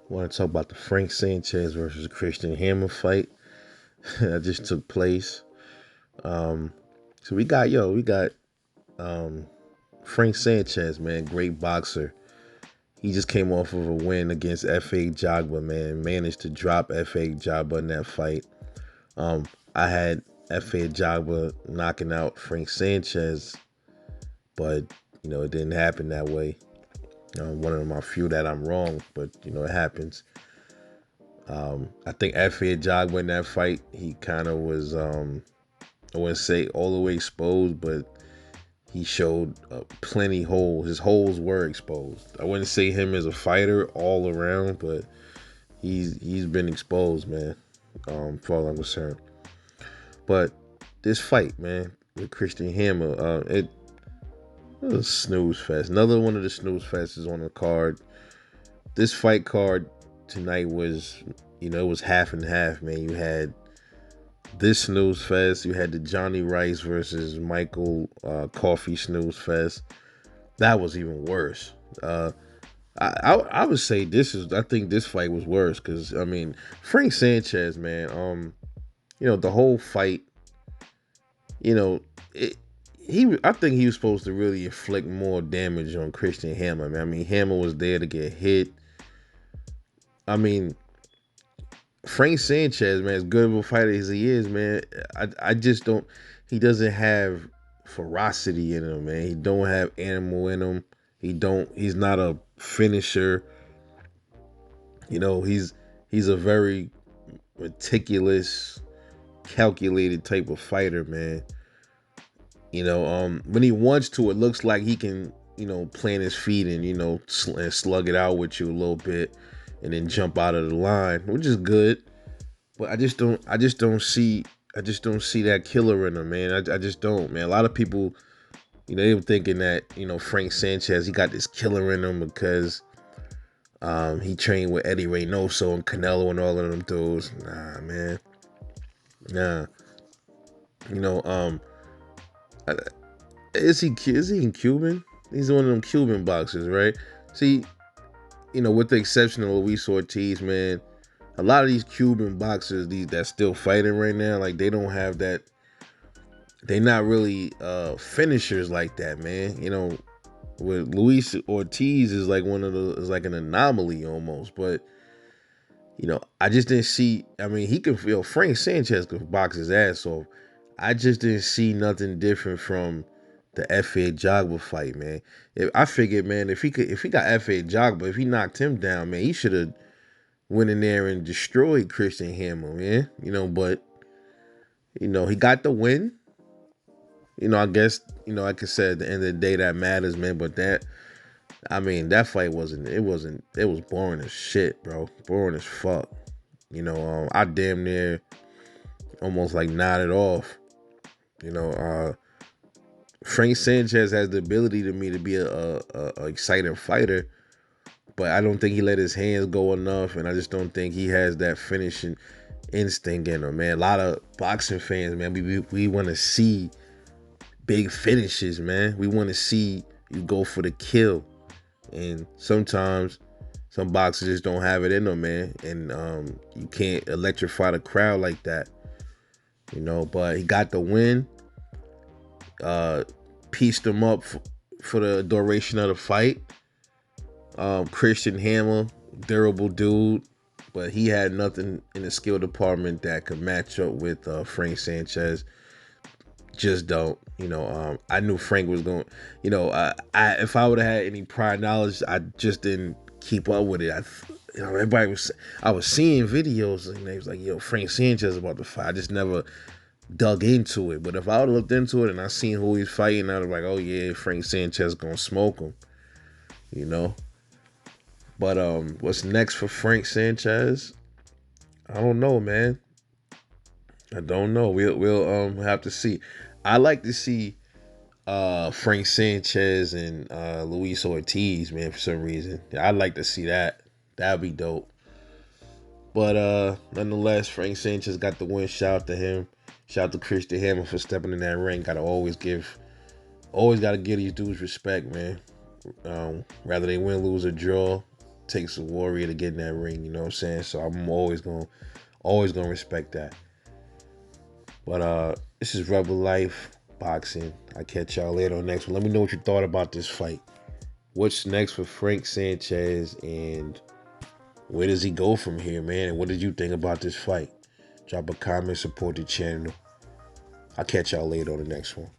Want to talk about the Frank Sanchez versus Christian Hammer fight that just took place. Um, so we got um, Frank Sanchez, man, great boxer. He just came off of a win against F.A. Jogba, man. Managed to drop F.A. Jogba in that fight. I had F.A. Jogba knocking out Frank Sanchez, but it didn't happen that way. One of my few that I'm wrong, but it happens. I think F.A. Jogba in that fight, he kind of was, I wouldn't say all the way exposed, but he showed plenty holes. His holes were exposed. I wouldn't say him as a fighter all around, but he's been exposed, man. For all I'm concerned. But this fight, man, with Christian Hammer, it was a snooze fest. Another one of the snooze fests is on the card. This fight card tonight was, it was half and half, man. You had this snooze fest. You had the Johnny Rice versus Michael Coffee snooze fest. That was even worse. I would say I think this fight was worse because I mean Frank Sanchez, man. The whole fight, you know, it, I think he was supposed to really inflict more damage on Christian Hammer, man. I mean, Hammer was there to get hit. I mean, Frank Sanchez, man, as good of a fighter as he is, man, I just don't. He doesn't have ferocity in him, man. He don't have animal in him. He's not a finisher. He's a very meticulous, calculated type of fighter, man. When he wants to, it looks like he can, plant his feet and and slug it out with you a little bit, and then jump out of the line, which is good. But I just don't see that killer in him, man. I just don't, man. A lot of people, they were thinking that Frank Sanchez, he got this killer in him because he trained with Eddie Reynoso and Canelo and all of them dudes. Nah, man. Nah. You know, um, is he in Cuban? He's one of them Cuban boxers, right? See, with the exception of Luis Ortiz, man, a lot of these Cuban boxers, these that's still fighting right now, like they don't have that. They not really finishers like that, man. With Luis Ortiz is like is like an anomaly almost, but I just didn't see. I mean, he can feel Frank Sanchez could box his ass off. I just didn't see nothing different from the F.A. Jogba fight, man. I figured, man, if he got F.A. Jogba, if he knocked him down, man, he should have went in there and destroyed Christian Hammer, man. But he got the win. I guess like I said, at the end of the day, that matters, man. But I mean, that fight it was boring as shit, bro. Boring as fuck. I damn near almost like nodded off. You know, uh, Frank Sanchez has the ability to me to be a exciting fighter, but I don't think he let his hands go enough, and I just don't think he has that finishing instinct in him, man. A lot of boxing fans, man, we want to see big finishes, man. We want to see you go for the kill. And sometimes some boxers just don't have it in them, man. And you can't electrify the crowd like that, But he got the win. Pieced him up for the duration of the fight. Christian Hammer, durable dude, but he had nothing in the skill department that could match up with Frank Sanchez. Just don't. I knew Frank was going. If I would have had any prior knowledge, I just didn't keep up with it. Everybody was. I was seeing videos and they was like, "Yo, Frank Sanchez about to fight." I just never dug into it. But if I would have looked into it and I seen who he's fighting, I'd be like, "Oh yeah, Frank Sanchez gonna smoke him." You know. But what's next for Frank Sanchez? I don't know, man. I don't know. We'll have to see. I like to see Frank Sanchez and Luis Ortiz, man, for some reason. I'd like to see that. That'd be dope. But nonetheless, Frank Sanchez got the win. Shout out to him. Shout out to Christian Hammer for stepping in that ring. Always gotta give these dudes respect, man. Rather they win, lose, or draw. takes a warrior to get in that ring. You know what I'm saying? So I'm always gonna respect that. But this is Rebel Life Boxing. I catch y'all later on next one. Let me know what you thought about this fight. What's next for Frank Sanchez, and where does he go from here, man? And what did you think about this fight? Drop a comment, support the channel. I'll catch y'all later on the next one.